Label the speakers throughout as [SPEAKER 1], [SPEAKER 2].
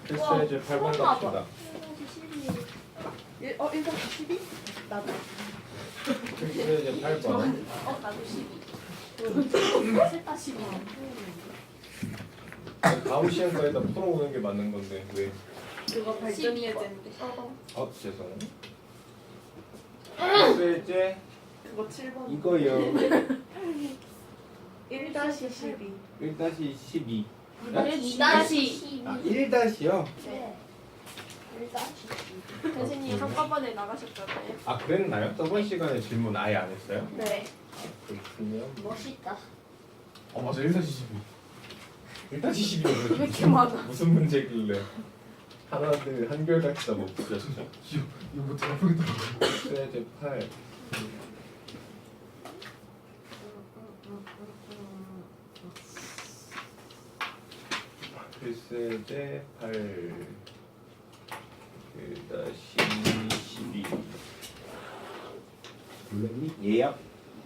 [SPEAKER 1] 글쎄 이제 8번 갑시다.
[SPEAKER 2] 1-12? 나도.
[SPEAKER 1] 글쎄 이제 8번.
[SPEAKER 3] 나도 12. 7-12.
[SPEAKER 1] 다음 시간까지 다 풀어오는 게 맞는 건데 왜?
[SPEAKER 2] 그거 발전 예제인데.
[SPEAKER 1] 죄송해요. 글쎄 이제
[SPEAKER 2] 그거 7번.
[SPEAKER 1] 이거요.
[SPEAKER 2] 1-12.
[SPEAKER 1] 1-12.
[SPEAKER 3] 2-12.
[SPEAKER 1] 1-요?
[SPEAKER 3] 네. 교수님 한꺼번에 나가셨잖아요.
[SPEAKER 1] 아 그랬나요? 저번 시간에 질문 아예 안 했어요?
[SPEAKER 3] 네.
[SPEAKER 1] 그렇군요.
[SPEAKER 3] 멋있다.
[SPEAKER 4] 맞아 1-12.
[SPEAKER 1] 1-12는
[SPEAKER 3] 왜 이렇게 많아?
[SPEAKER 1] 무슨 문제길래 하나들 한결같이 다 못 풀렸죠?
[SPEAKER 4] 이거 뭐 대박이더라고.
[SPEAKER 1] 글쎄 이제 8. 글쎄 이제 8 1-12
[SPEAKER 4] 몰랐니?
[SPEAKER 1] 예요?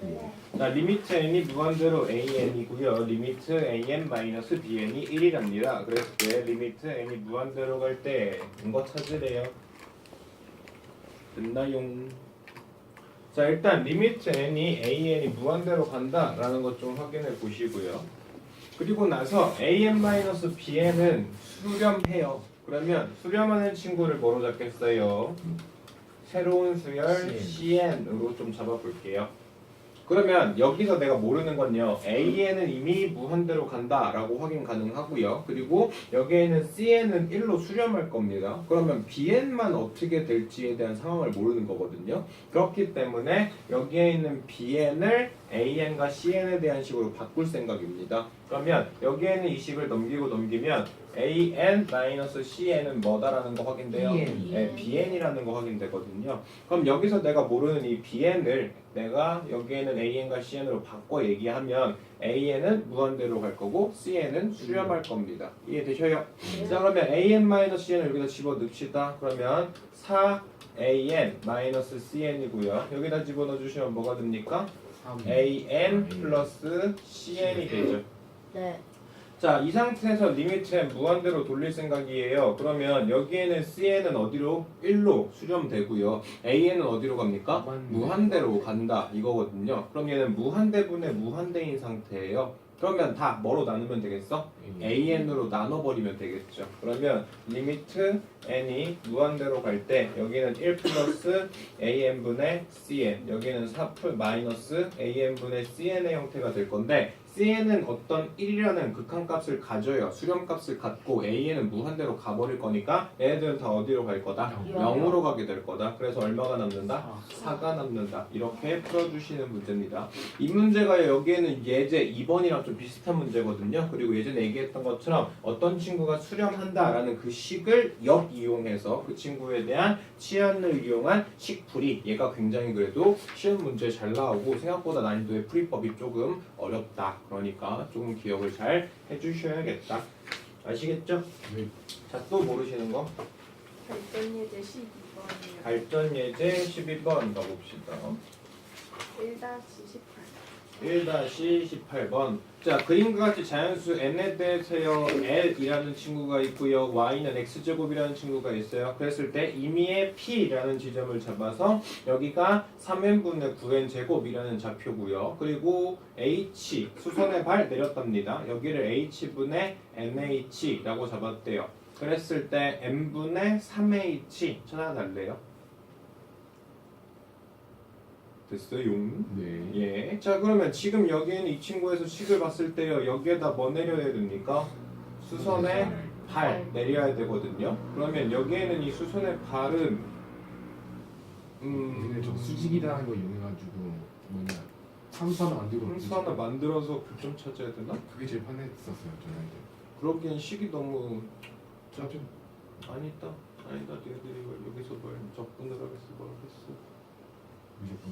[SPEAKER 3] 네.
[SPEAKER 1] 자 리미트 n이 무한대로 an이고요. 리미트 an-bn이 1이랍니다. 그랬을 때 리미트 n이 무한대로 갈 때 이거 찾으래요. 됐나요? 자 일단 리미트 n이 an이 무한대로 간다라는 것 좀 확인해 보시고요. 그리고 나서 an-bn은 수렴해요. 그러면 수렴하는 친구를 뭐로 잡겠어요? 새로운 수열 cn으로 좀 잡아볼게요. 그러면 여기서 내가 모르는 건요. A에는 이미 무한대로 간다라고 확인 가능하고요. 그리고 여기에는 C에는 1로 수렴할 겁니다. 그러면 Bn만 어떻게 될지에 대한 상황을 모르는 거거든요. 그렇기 때문에 여기에 있는 Bn을 AN과 CN에 대한 식으로 바꿀 생각입니다. 그러면 여기에는 이 식을 넘기면 AN-CN은 뭐다라는 거 확인돼요?
[SPEAKER 4] BN.
[SPEAKER 1] 네, BN이라는 거 확인되거든요. 그럼 여기서 내가 모르는 이 BN을 내가 여기에는 AN과 CN으로 바꿔 얘기하면 AN은 무한대로 갈 거고 CN은 수렴할 겁니다. 이해되셔요? 자 그러면 AN-CN을 여기다 집어넣읍시다. 그러면 4AN-CN이고요. 여기다 집어넣어 주시면 뭐가 됩니까? AN 플러스 CN이 되죠.
[SPEAKER 3] 네.
[SPEAKER 1] 자, 이 상태에서 리미트 n 무한대로 돌릴 생각이에요. 그러면 여기에는 CN은 어디로? 1로 수렴되고요. AN은 어디로 갑니까? 무한대로 간다 이거거든요. 그럼 얘는 무한대분의 무한대인 상태예요. 그러면 다 뭐로 나누면 되겠어? AN으로 나눠버리면 되겠죠. 그러면 리미트 n이 무한대로 갈 때 여기는 1 플러스 AN분의 CN 여기는 4 마이너스 AN분의 CN의 형태가 될 건데 CN은 어떤 1이라는 극한값을 가져요. 수렴값을 갖고 AN은 무한대로 가버릴 거니까 얘네들은 다 어디로 갈 거다? 0으로 가게 될 거다. 그래서 얼마가 남는다? 4가 남는다. 이렇게 풀어주시는 문제입니다. 이 문제가 여기에는 예제 2번이랑 좀 비슷한 문제거든요. 그리고 예전에 얘기했던 것처럼 어떤 친구가 수렴한다라는 그 식을 역이용해서 그 친구에 대한 치안을 이용한 식풀이 얘가 굉장히 그래도 쉬운 문제 잘 나오고 생각보다 난이도의 풀이법이 조금 어렵다. 그러니까 조금 기억을 잘 해주셔야겠다. 아시겠죠?
[SPEAKER 4] 네.
[SPEAKER 1] 자, 또 모르시는 거?
[SPEAKER 2] 발전 예제 12번이요.
[SPEAKER 1] 발전 예제 12번 가봅시다.
[SPEAKER 2] 1-18.
[SPEAKER 1] 1-18번. 자, 그림과 같이 자연수 n에 대해서요 l이라는 친구가 있고요 y는 x제곱이라는 친구가 있어요. 그랬을 때 임의의 p라는 지점을 잡아서 여기가 3n분의 9n 제곱이라는 좌표고요. 그리고 h 수선의 발 내렸답니다. 여기를 h분의 nh라고 잡았대요. 그랬을 때 n분의 3h 찾아달래요. 됐어요?
[SPEAKER 4] 네.
[SPEAKER 1] 예. 자 그러면 지금 여기에는 이 친구에서 식을 봤을 때요 여기에다 뭐 내려야 됩니까? 수선의 발 내려야 되거든요. 그러면 여기에는 이 수선의 발은
[SPEAKER 4] 얘네 저 수직이라는 거 이용해가지고 뭐냐 함수 하나 만들고
[SPEAKER 1] 함수 하나 만들어서 교점 찾아야 되나?
[SPEAKER 4] 그게 제일 편했었어요 저희한테.
[SPEAKER 1] 그러기엔 식이 너무
[SPEAKER 4] 좀
[SPEAKER 1] 아니다. 니들이 여기서 뭘 적분을 하겠어 뭘 했어.
[SPEAKER 4] 무조건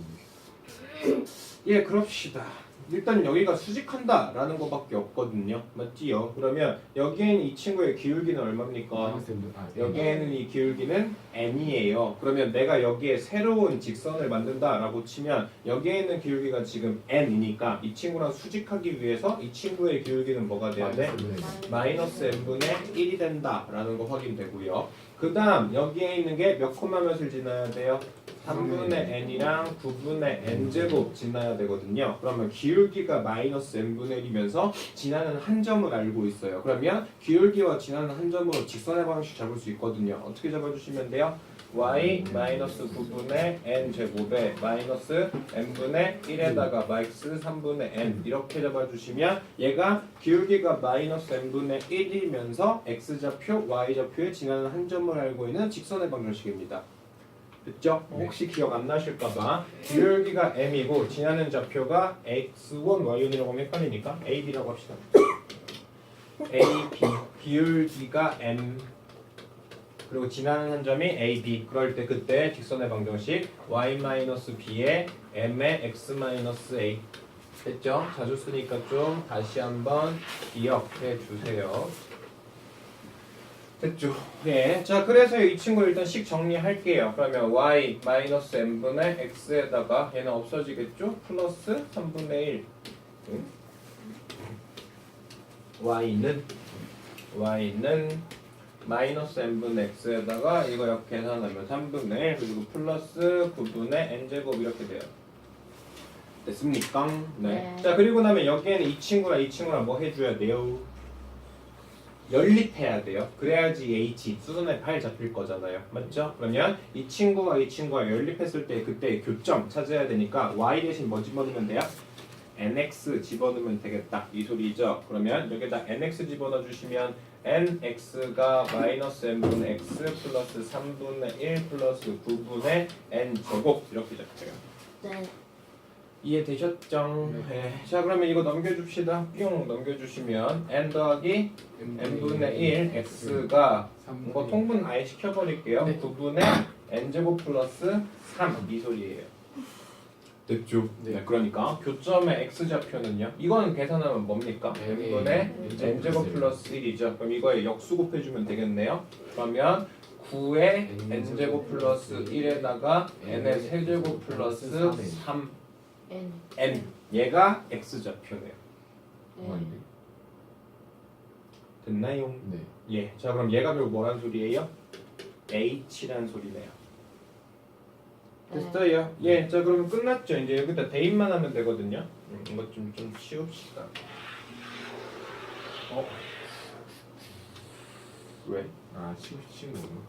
[SPEAKER 1] 예, 그럽시다. 일단 여기가 수직한다 라는 것밖에 없거든요. 맞지요? 그러면 여기에는 이 친구의 기울기는 얼마입니까? 여기에는 이 기울기는 n이에요. 그러면 내가 여기에 새로운 직선을 만든다 라고 치면 여기에 있는 기울기가 지금 n이니까 이 친구랑 수직하기 위해서 이 친구의 기울기는 뭐가 돼야 돼? 마이너스 n분의 1이 된다 라는 거 확인되고요. 그 다음 여기에 있는 게 몇 콤마 몇을 지나야 돼요? 3분의 n이랑 9분의 n제곱 지나야 되거든요. 그러면 기울기가 마이너스 n분의 1이면서 지나는 한 점을 알고 있어요. 그러면 기울기와 지나는 한 점으로 직선의 방식 잡을 수 있거든요. 어떻게 잡아주시면 돼요? y 마이너스 9분의 n제곱에 마이너스 n분의 1에다가 마이너스 3분의 n 이렇게 잡아주시면 얘가 기울기가 마이너스 n분의 1이면서 x좌표, y좌표에 지나는 한 점을 알고 있는 직선의 방정식입니다. 됐죠? 혹시 기억 안 나실까봐 기울기가 m이고 지나는 좌표가 x1, y1이라고 하면 헷갈리니까 ab라고 합시다. ab 기울기가 m 그리고 지나는 한 점이 ab 그럴 때 그때 직선의 방정식 y-b에 m의 x-a 됐죠? 자주 쓰니까 좀 다시 한번 기억해 주세요. 됐죠? 네. 자, 그래서 이 친구 일단 식 정리할게요. 그러면 y 마이너스 n분의 x에다가 얘는 없어지겠죠? 플러스 3분의 1. y는 마이너스 n분의 x에다가 이거 이렇게 계산하면 3분의 1 그리고 플러스 9분의 n제곱 이렇게 돼요. 됐습니까? 네. 자, 그리고 나면 여기에는 이 친구랑 뭐 해줘야 돼요? 연립해야 돼요. 그래야지 h 수선의 파일 잡힐 거잖아요. 맞죠? 그러면 이 친구와 연립했을 때 그때 교점 찾아야 되니까 y 대신 뭐 집어넣으면 돼요? nx 집어넣으면 되겠다 이 소리죠. 그러면 여기다 nx 집어넣어 주시면 nx가 마이너스 n분의 x 플러스 3분의 1 플러스 9분의 n 제곱 이렇게 잡혀요.
[SPEAKER 3] 네.
[SPEAKER 1] 이해되셨죠? 네. 자, 그러면 이거 넘겨줍시다. 뿅 넘겨주시면 n 더하기 n분의 1 x가 이거 통분 아예 시켜버릴게요. 9분의 n제곱 플러스 3 이 소리예요. 됐죠? 네. 그러니까 교점의 x좌표는요. 이거는 계산하면 뭡니까? n분의 n제곱 플러스 1이죠. 그럼 이거에 역수 곱해주면 되겠네요. 그러면 9의 n제곱 플러스 1에다가 n의 세제곱 플러스 3 n 얘가 x좌표네요. 됐나요?
[SPEAKER 4] 네.
[SPEAKER 1] 예. 자, 그럼 얘가 결국 뭐란 소리예요? h란 소리네요. 됐어요. 예. 자, 그러면 끝났죠. 이제 여기다 대입만 하면 되거든요. 이거 좀 치웁시다. 왜?
[SPEAKER 4] 친구구나.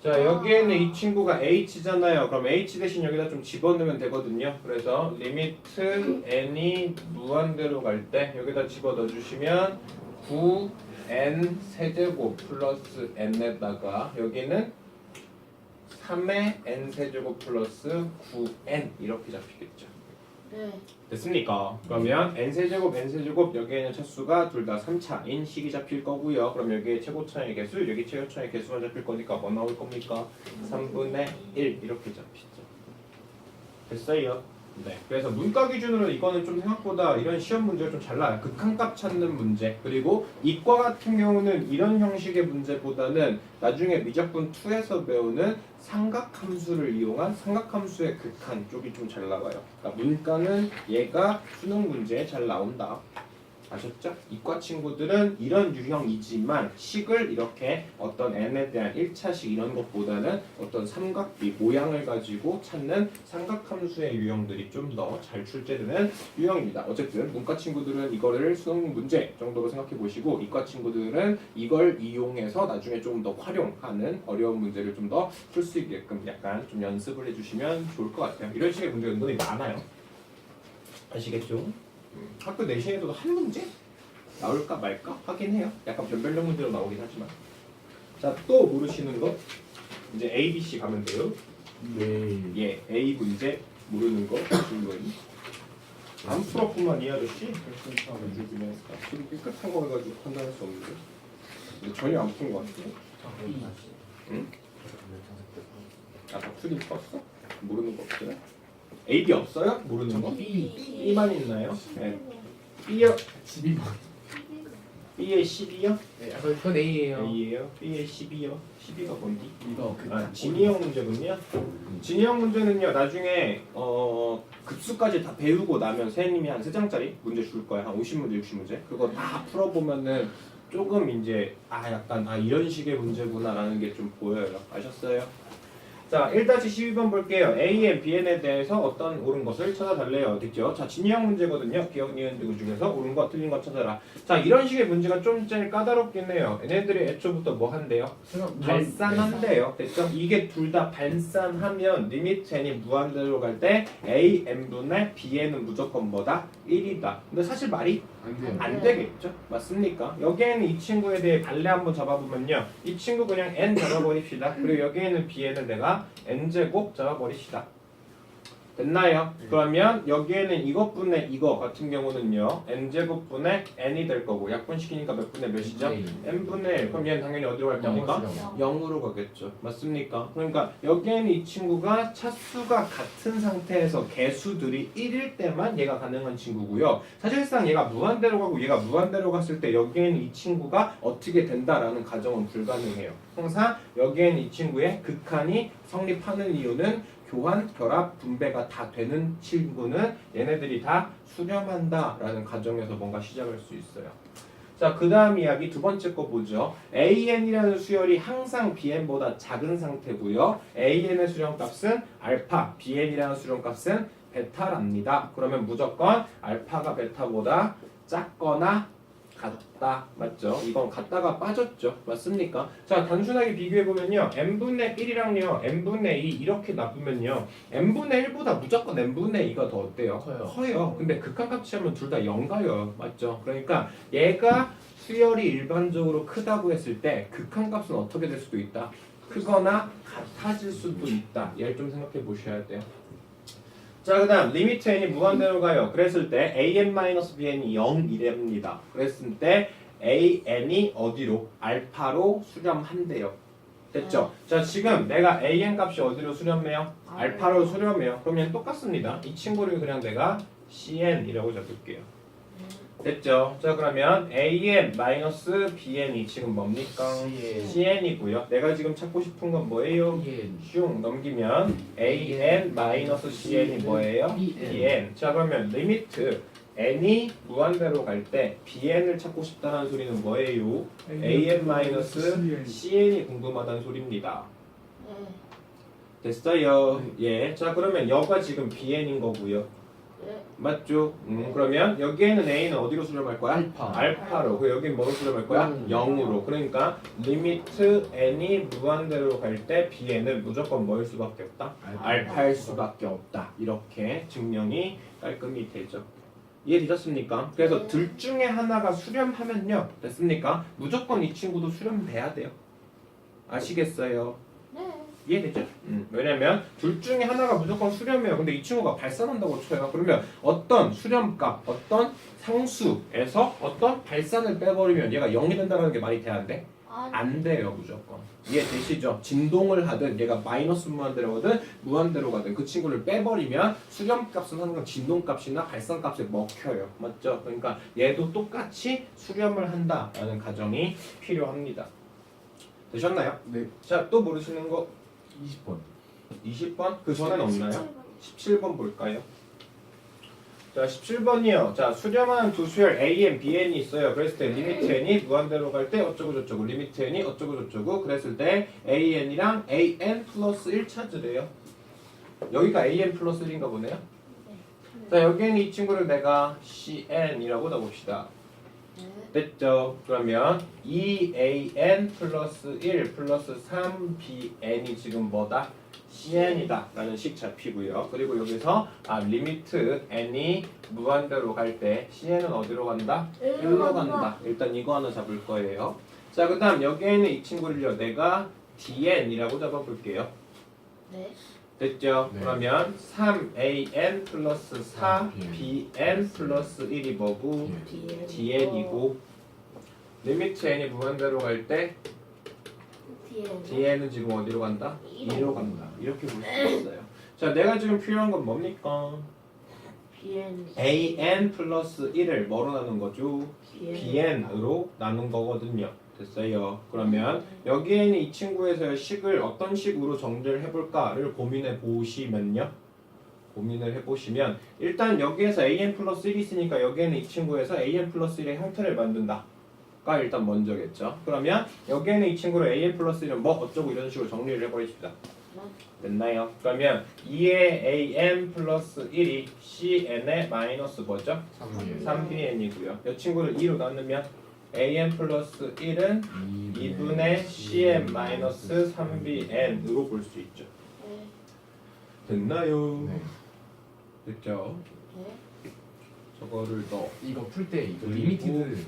[SPEAKER 1] 자, 여기에는 이 친구가 h잖아요. 그럼 h 대신 여기다 좀 집어넣으면 되거든요. 그래서 리미트 n이 무한대로 갈 때 여기다 집어넣어 주시면 9n 세제곱 플러스 n에다가 여기는 3의 n 세제곱 플러스 9n 이렇게 잡히겠죠.
[SPEAKER 3] 네.
[SPEAKER 1] 됐습니까? 그러면 n 세제곱 여기에는 차수가 둘 다 3차인 식이 잡힐 거고요. 그럼 여기에 최고차의 개수, 여기 최고차의 개수만 잡힐 거니까 뭐 나올 겁니까? 3분의 1 이렇게 잡히죠. 됐어요? 네. 그래서 문과 기준으로 이거는 좀 생각보다 이런 시험 문제가 좀 잘 나와요. 극한값 찾는 문제. 그리고 이과 같은 경우는 이런 형식의 문제보다는 나중에 미적분 2에서 배우는 삼각함수를 이용한 삼각함수의 극한 쪽이 좀 잘 나와요. 그러니까 문과는 얘가 수능 문제에 잘 나온다. 아셨죠? 이과 친구들은 이런 유형이지만 식을 이렇게 어떤 n에 대한 1차식 이런 것보다는 어떤 삼각비 모양을 가지고 찾는 삼각함수의 유형들이 좀 더 잘 출제되는 유형입니다. 어쨌든 문과 친구들은 이거를 수능 문제 정도로 생각해 보시고 이과 친구들은 이걸 이용해서 나중에 좀 더 활용하는 어려운 문제를 좀 더 풀 수 있게끔 약간 좀 연습을 해주시면 좋을 것 같아요. 이런 식의 문제가 은근히 많아요. 아시겠죠? 학교 내신에도 한 문제 나올까 말까 하긴 해요. 약간 변별력 문제로 나오긴 하지만. 자, 또 모르시는 거 이제 A, B, C 가면 돼요.
[SPEAKER 4] 네.
[SPEAKER 1] 예, A 문제 모르는 거 질문. 안 풀었구만 이 아저씨. 지금 깨끗한 거 해가지고 판단할 수 없는데. 근데 전혀 안 푼 거 같은데. 응? 아, 다 풀긴 풀었어? 모르는 거 없어요? A, B 없어요? 모르는 거?
[SPEAKER 4] B
[SPEAKER 1] B만 있나요? 네. B요?
[SPEAKER 4] 12번.
[SPEAKER 1] B의 12요?
[SPEAKER 4] 네, 그건 A예요.
[SPEAKER 1] A예요. B의 12요. 12가 뭔지?
[SPEAKER 4] 이거
[SPEAKER 1] 아, 진이형 문제군요. 진이형 문제는요. 나중에 급수까지 다 배우고 나면 선생님이 한 3장짜리 문제 줄 거예요. 한 50문제, 60문제. 그거 다 풀어보면은 조금 이제 약간 이런 식의 문제구나라는 게 좀 보여요. 아셨어요? 자, 1-12번 볼게요. AN, BN에 대해서 어떤 옳은 것을 찾아달래요. 됐죠? 자, 진이형 문제거든요. 기억, 니은, 그 중에서 옳은 것, 틀린 것 찾아라. 자, 이런 식의 문제가 좀 제일 까다롭긴 해요. 얘네들이 애초부터 뭐 한대요? 발산한대요. 됐죠? 이게 둘 다 발산하면 리미트 n이 무한대로 갈 때 a n분의 bn은 무조건 뭐다? 1이다. 근데 사실 말이
[SPEAKER 4] 안 돼요.
[SPEAKER 1] 안 되겠죠? 맞습니까? 여기에는 이 친구에 대해 발레 한번 잡아보면요. 이 친구 그냥 n 잡아버립시다. 그리고 여기에는 bn은 내가 n제곱 잡아버립시다. 됐나요? 그러면 여기에는 이것분의 이거 같은 경우는요. n제곱분의 n이 될 거고 약분시키니까 몇 분의 몇이죠? n분의 1. 그럼 얘는 당연히 어디로 갈 겁니까? 0으로 가겠죠. 맞습니까? 그러니까 여기에는 이 친구가 차수가 같은 상태에서 개수들이 1일 때만 얘가 가능한 친구고요. 사실상 얘가 무한대로 가고 얘가 무한대로 갔을 때 여기에는 이 친구가 어떻게 된다라는 가정은 불가능해요. 항상 여기에는 이 친구의 극한이 성립하는 이유는 교환, 결합, 분배가 다 되는 친구는 얘네들이 다 수렴한다라는 가정에서 뭔가 시작할 수 있어요. 자, 그 다음 이야기 두 번째 거 보죠. AN이라는 수열이 항상 BN보다 작은 상태고요. AN의 수렴값은 알파, BN이라는 수렴값은 베타랍니다. 그러면 무조건 알파가 베타보다 작거나 같다. 맞죠? 이건 같다가 빠졌죠. 맞습니까? 자, 단순하게 비교해보면요. n분의 1이랑요. n분의 2 이렇게 나누면요. n분의 1보다 무조건 n분의 2가 더 어때요? 커요. 근데 극한값 하면 둘 다 0 가요. 맞죠? 그러니까 얘가 수열이 일반적으로 크다고 했을 때 극한값은 어떻게 될 수도 있다? 크거나 같아질 수도 있다. 얘를 좀 생각해 보셔야 돼요. 자, 그 다음 리미트 n이 무한대로 가요. 그랬을 때 an-bn이 0이랍니다. 그랬을 때 an이 어디로? 알파로 수렴한대요. 됐죠? 자, 지금 내가 an 값이 어디로 수렴해요? 알파로 수렴해요. 그러면 똑같습니다. 이 친구를 그냥 내가 cn이라고 적을게요. 됐죠? 자, 그러면 an-bn이 지금 뭡니까? cn이고요. 내가 지금 찾고 싶은 건 뭐예요? 슝 넘기면 an-cn이 뭐예요? bn. 자, 그러면 리미트 n이 무한대로 갈 때 bn을 찾고 싶다는 소리는 뭐예요? an-cn이 궁금하다는 소리입니다. 됐어요? 예. 자, 그러면 여가 지금 bn인 거고요. 맞죠? 그러면 여기에는 a는 어디로 수렴할 거야? 알파로. 그리고 여기는 뭐로 수렴할 거야? 0으로. 그러니까 리미트 n이 무한대로 갈 때 bn은 무조건 뭐일 수밖에 없다? 알파일 수밖에 없다. 이렇게 증명이 깔끔히 되죠. 이해되셨습니까? 그래서 둘 중에 하나가 수렴하면요. 됐습니까? 무조건 이 친구도 수렴돼야 돼요. 아시겠어요? 이해되죠? 왜냐면 둘 중에 하나가 무조건 수렴해요. 근데 이 친구가 발산한다고 쳐요. 그러면 어떤 수렴값, 어떤 상수에서 어떤 발산을 빼버리면 얘가 0이 된다는 게 말이 돼야 안 돼? 안 돼요, 무조건. 이해되시죠? 진동을 하든 얘가 마이너스 무한대로 가든 무한대로 가든 그 친구를 빼버리면 수렴값은 항상 진동값이나 발산값에 먹혀요. 맞죠? 그러니까 얘도 똑같이 수렴을 한다라는 가정이 필요합니다. 되셨나요?
[SPEAKER 4] 네.
[SPEAKER 1] 자, 또 모르시는 거
[SPEAKER 4] 20번.
[SPEAKER 1] 20번? 그 전에는 없나요? 17번 볼까요? 자, 17번이요. 자, 수렴하는 두 수열 AN, BN이 있어요. 그랬을 때 리미트 n이 무한대로 갈 때 어쩌고 저쩌고 리미트 n이 어쩌고 저쩌고 그랬을 때 AN이랑 AN 플러스 1 찾으래요. 여기가 AN 플러스 1인가 보네요. 자, 여기는 이 친구를 내가 CN이라고 넣어봅시다. 됐죠? 그러면 2an 플러스 1 플러스 3bn이 지금 뭐다? cn이다 라는 식 잡히고요. 그리고 여기서 리미트 n이 무한대로 갈 때 cn은 어디로 간다? 1로 간다. 일단 이거 하나 잡을 거예요. 자, 그 다음 여기에는 이 친구를요. 내가 dn이라고 잡아볼게요. 됐죠?
[SPEAKER 4] 네.
[SPEAKER 1] 그러면 3an 플러스 4bn 플러스 1이 뭐고? dn이고 리미트 n이 무한대로 갈 때 dn은 지금 어디로 간다? 2로 간다. 이렇게 볼 수 있어요. 자, 내가 지금 필요한 건 뭡니까?
[SPEAKER 3] BN.
[SPEAKER 1] an 플러스 1을 뭐로 나눈 거죠?
[SPEAKER 3] BN.
[SPEAKER 1] bn으로 나눈 거거든요. 됐어요. 그러면 여기에 있는 이 친구에서의 식을 어떤 식으로 정리를 해볼까를 고민해 보시면요. 고민을 해보시면 일단 여기에서 an 플러스 1이 있으니까 여기에는 이 친구에서 an 플러스 1의 형태를 만든다. 가 일단 먼저겠죠. 그러면 여기에는 이 친구로 an 플러스 1은 뭐 어쩌고 이런 식으로 정리를 해버리십시다. 됐나요? 그러면 2의 an 플러스 1이 cn의 마이너스 뭐죠?
[SPEAKER 4] 3의
[SPEAKER 1] 3bn이고요. 이 친구를 2로 나누면 an 플러스 1은 2분의 cn 마이너스 3bn으로 볼 수 있죠.
[SPEAKER 3] 네.
[SPEAKER 1] 됐나요?
[SPEAKER 4] 네.
[SPEAKER 1] 됐죠?
[SPEAKER 3] 네.
[SPEAKER 1] 저거를 더
[SPEAKER 4] 이거 풀 때 이거
[SPEAKER 1] 그리고
[SPEAKER 4] 리미티드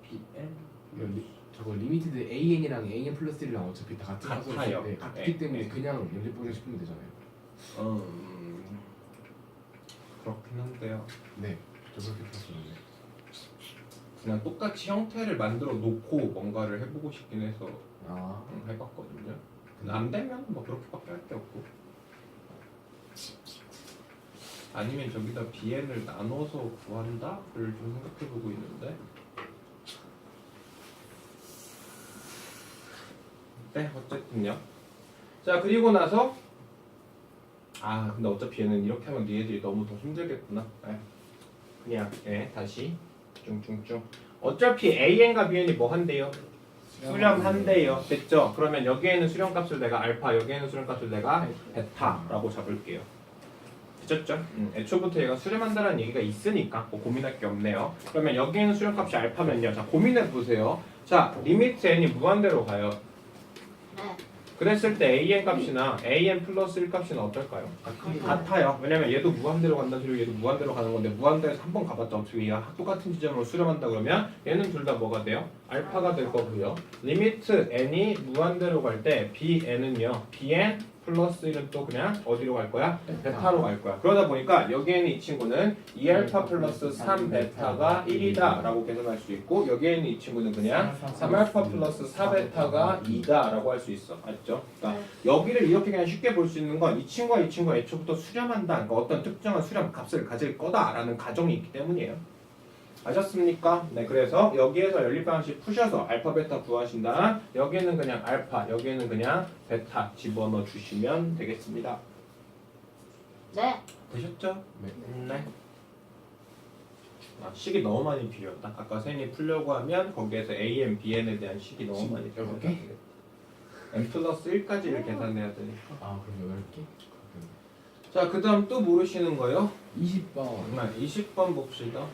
[SPEAKER 1] bn
[SPEAKER 4] 이거 저거 리미티드 an이랑 an 플러스 1이랑 어차피 다 같은
[SPEAKER 1] 같아요.
[SPEAKER 4] 값으로 네, 같기
[SPEAKER 1] 네.
[SPEAKER 4] 때문에 그냥 연립 보정시키면 되잖아요.
[SPEAKER 1] 그렇긴 한데요.
[SPEAKER 4] 네, 저 그렇게 풀었었는데.
[SPEAKER 1] 그냥 똑같이 형태를 만들어 놓고 뭔가를 해보고 싶긴 해서
[SPEAKER 4] 아,
[SPEAKER 1] 해봤거든요. 근데 안 되면 뭐 그렇게밖에 할 게 없고. 아니면 저기다 bn을 나눠서 구한다를 좀 생각해보고 있는데. 네, 어쨌든요. 자, 그리고 나서 근데 어차피 얘는 이렇게 하면 니네들이 너무 더 힘들겠구나. 네. 그냥 다시 쭝쭝쭝. 어차피 an과 bn이 뭐 한대요? 수렴한대요. 됐죠? 그러면 여기에는 수렴값을 내가 알파, 여기에는 수렴값을 내가 베타라고 잡을게요. 됐죠? 애초부터 얘가 수렴한다는 얘기가 있으니까 뭐 고민할 게 없네요. 그러면 여기에는 수렴값이 알파면요. 자, 고민해 보세요. 자, 리미트 n이 무한대로 가요.
[SPEAKER 3] 네.
[SPEAKER 1] 그랬을 때 an 값이나 an 플러스 1 값이 어떨까요? 같아요. 왜냐면 얘도 무한대로 간다 소리고 얘도 무한대로 가는 건데 무한대에서 한 번 가봤자 어차피 얘가 똑같은 지점으로 수렴한다 그러면 얘는 둘 다 뭐가 돼요? 알파가 될 거고요. 리미트 n이 무한대로 갈 때 bn은요. bn 플러스 1은 또 그냥 어디로 갈 거야? 베타로 갈 거야. 그러다 보니까 여기에는 이 친구는 2알파 플러스 3베타가 1이다 라고 계산할 수 있고 여기에는 이 친구는 그냥 3알파 플러스 4베타가 2다 라고 할 수 있어. 맞죠? 그러니까 여기를 이렇게 그냥 쉽게 볼 수 있는 건 이 친구와 이 친구가 애초부터 수렴한다. 그러니까 어떤 특정한 수렴 값을 가질 거다라는 가정이 있기 때문이에요. 아셨습니까? 네, 그래서 여기에서 연립방식 푸셔서 알파, 베타 구하신다. 여기에는 그냥 알파, 여기에는 그냥 베타 집어넣어 주시면 되겠습니다.
[SPEAKER 3] 네.
[SPEAKER 1] 되셨죠?
[SPEAKER 4] 네.
[SPEAKER 1] 네. 식이 너무 많이 필요하다. 아까 쌤이 풀려고 하면 거기에서 AN, BN에 대한 식이 너무 많이 필요하다.
[SPEAKER 4] 8개?
[SPEAKER 1] n 플러스 1까지를 계산해야 되니까.
[SPEAKER 4] 아, 그럼 8개?
[SPEAKER 1] 자, 그 다음 또 모르시는 거요?
[SPEAKER 4] 20번.
[SPEAKER 1] 20번 봅시다.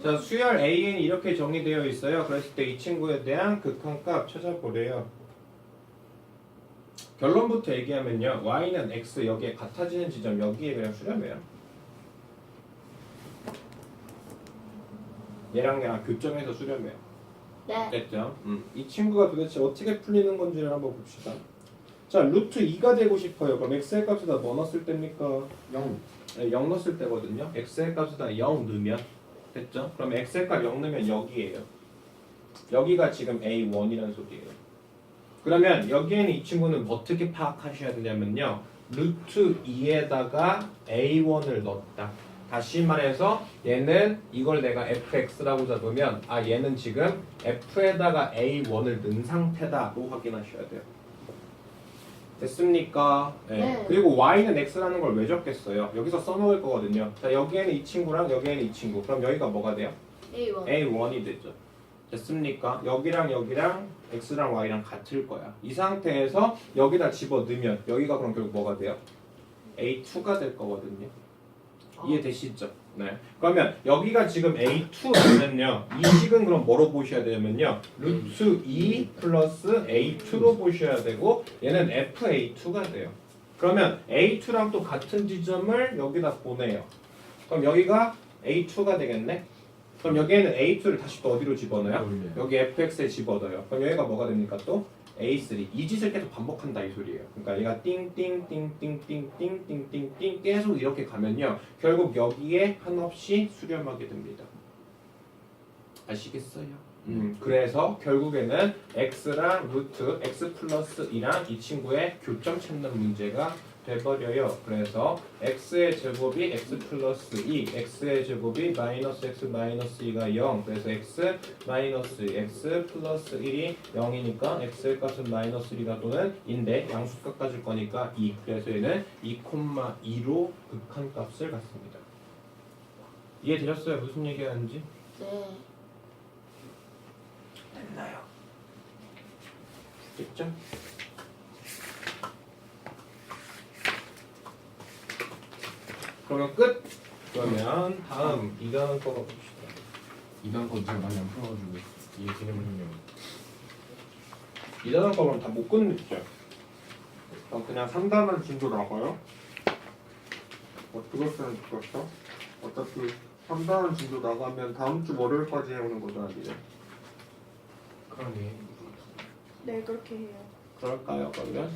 [SPEAKER 1] 자, 수열 AN이 이렇게 정의되어 있어요. 그랬을 때 이 친구에 대한 극한값 찾아보래요. 결론부터 얘기하면요. y는 x 여기에 같아지는 지점 여기에 그냥 수렴해요. 얘랑 교점에서 수렴해요.
[SPEAKER 3] 네.
[SPEAKER 1] 됐죠? 이 친구가 도대체 어떻게 풀리는 건지를 한번 봅시다. 자, 루트 2가 되고 싶어요. 그럼 x의 값에다 뭐 넣었을 때입니까?
[SPEAKER 4] 0.
[SPEAKER 1] 네, 0 넣었을 때거든요. x의 값에다 0 넣으면 됐죠? 그럼 x의 값 0 넣으면 여기에요. 여기가 지금 a1이라는 소리예요. 그러면 여기에는 이 친구는 어떻게 파악하셔야 되냐면요. 루트 2에다가 a1을 넣었다. 다시 말해서 얘는 이걸 내가 fx라고 잡으면 얘는 지금 f에다가 a1을 넣은 상태다로 확인하셔야 돼요. 됐습니까?
[SPEAKER 3] 네.
[SPEAKER 1] 그리고 y는 x라는 걸 왜 적겠어요? 여기서 써놓을 거거든요. 자, 여기에는 이 친구랑 여기에는 이 친구. 그럼 여기가 뭐가 돼요?
[SPEAKER 3] A1.
[SPEAKER 1] a1이 되죠. 됐습니까? 여기랑 여기랑 x랑 y랑 같을 거야. 이 상태에서 여기다 집어 넣으면 여기가 그럼 결국 뭐가 돼요? a2가 될 거거든요. 이해되시죠? 네. 그러면 여기가 지금 a2라면요. 이 식은 그럼 뭐로 보셔야 되냐면요. 루트 2 플러스 a2로 보셔야 되고 얘는 fa2가 돼요. 그러면 a2랑 또 같은 지점을 여기다 보내요. 그럼 여기가 a2가 되겠네? 그럼 여기에는 a2를 다시 또 어디로 집어넣어요? 여기 fx에 집어넣어요. 그럼 여기가 뭐가 됩니까 또? A3. 이 짓을 계속 반복한다 이 소리예요. 그러니까 얘가 띵띵띵띵띵띵띵띵띵 계속 이렇게 가면요. 결국 여기에 한없이 수렴하게 됩니다. 아시겠어요? 그래서 결국에는 x랑 루트 x 플러스 2랑 이 친구의 교점 찾는 문제가 돼버려요. 그래서 x의 제곱이 x 플러스 2, x의 제곱이 마이너스 x 마이너스 2가 0. 그래서 x 마이너스 x 플러스 1이 0이니까 x의 값은 마이너스 1이 또는 인데 양수값 가질 거니까 2. 그래서 얘는 2,2로 극한값을 갖습니다. 이해되셨어요? 무슨 얘기하는지?
[SPEAKER 3] 네.
[SPEAKER 1] 됐나요? 됐죠? 그러면 끝! 그러면 다음 2단원 거 봅시다.
[SPEAKER 4] 이단 거 제가 많이 안 풀어가지고 이해되냐면요.
[SPEAKER 1] 2단원 거 그럼 다 못 끝냈죠? 그냥 3단원 진도 나가요? 어떻게 쓰면 좋겠어? 어차피 3단원 진도 나가면 다음 주 월요일까지 해오는 거잖아 이제.
[SPEAKER 4] 그러네.
[SPEAKER 2] 네, 그렇게 해요.
[SPEAKER 1] 그럴까요 그러면?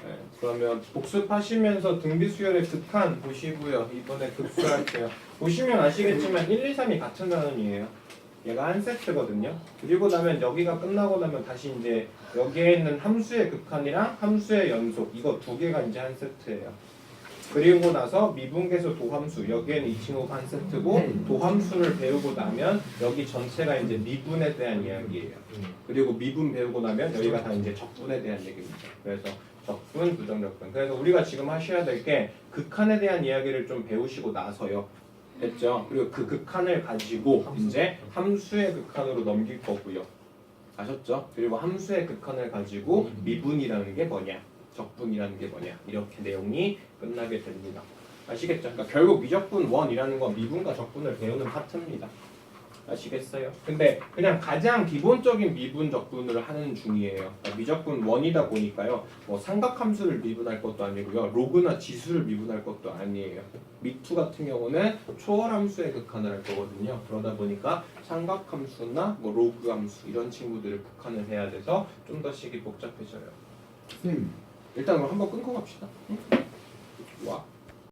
[SPEAKER 1] 네, 그러면 복습하시면서 등비수열의 극한 보시고요. 이번에 급수할게요. 보시면 아시겠지만 1, 2, 3이 같은 단원이에요. 얘가 한 세트거든요. 그리고 나면 여기가 끝나고 나면 다시 이제 여기에 있는 함수의 극한이랑 함수의 연속 이거 두 개가 이제 한 세트예요. 그리고 나서 미분계수 도함수 여기에는 이 친구가 한 세트고 도함수를 배우고 나면 여기 전체가 이제 미분에 대한 이야기예요. 그리고 미분 배우고 나면 여기가 다 이제 적분에 대한 얘기입니다. 그래서 적분, 부정적분. 그래서 우리가 지금 하셔야 될 게 극한에 대한 이야기를 좀 배우시고 나서요. 됐죠? 그리고 그 극한을 가지고 이제 함수의 극한으로 넘길 거고요. 아셨죠? 그리고 함수의 극한을 가지고 미분이라는 게 뭐냐, 적분이라는 게 뭐냐 이렇게 내용이 끝나게 됩니다. 아시겠죠? 그러니까 결국 미적분 1이라는 건 미분과 적분을 배우는 파트입니다. 아시겠어요? 근데 그냥 가장 기본적인 미분 적분을 하는 중이에요. 그러니까 미적분 1이다 보니까요. 뭐 삼각함수를 미분할 것도 아니고요. 로그나 지수를 미분할 것도 아니에요. 미투 같은 경우는 초월함수의 극한을 할 거거든요. 그러다 보니까 삼각함수나 뭐 로그함수 이런 친구들을 극한을 해야 돼서 좀 더 식이 복잡해져요.
[SPEAKER 4] 쌤,
[SPEAKER 1] 일단 그럼 한번 끊고 갑시다. 응? 와.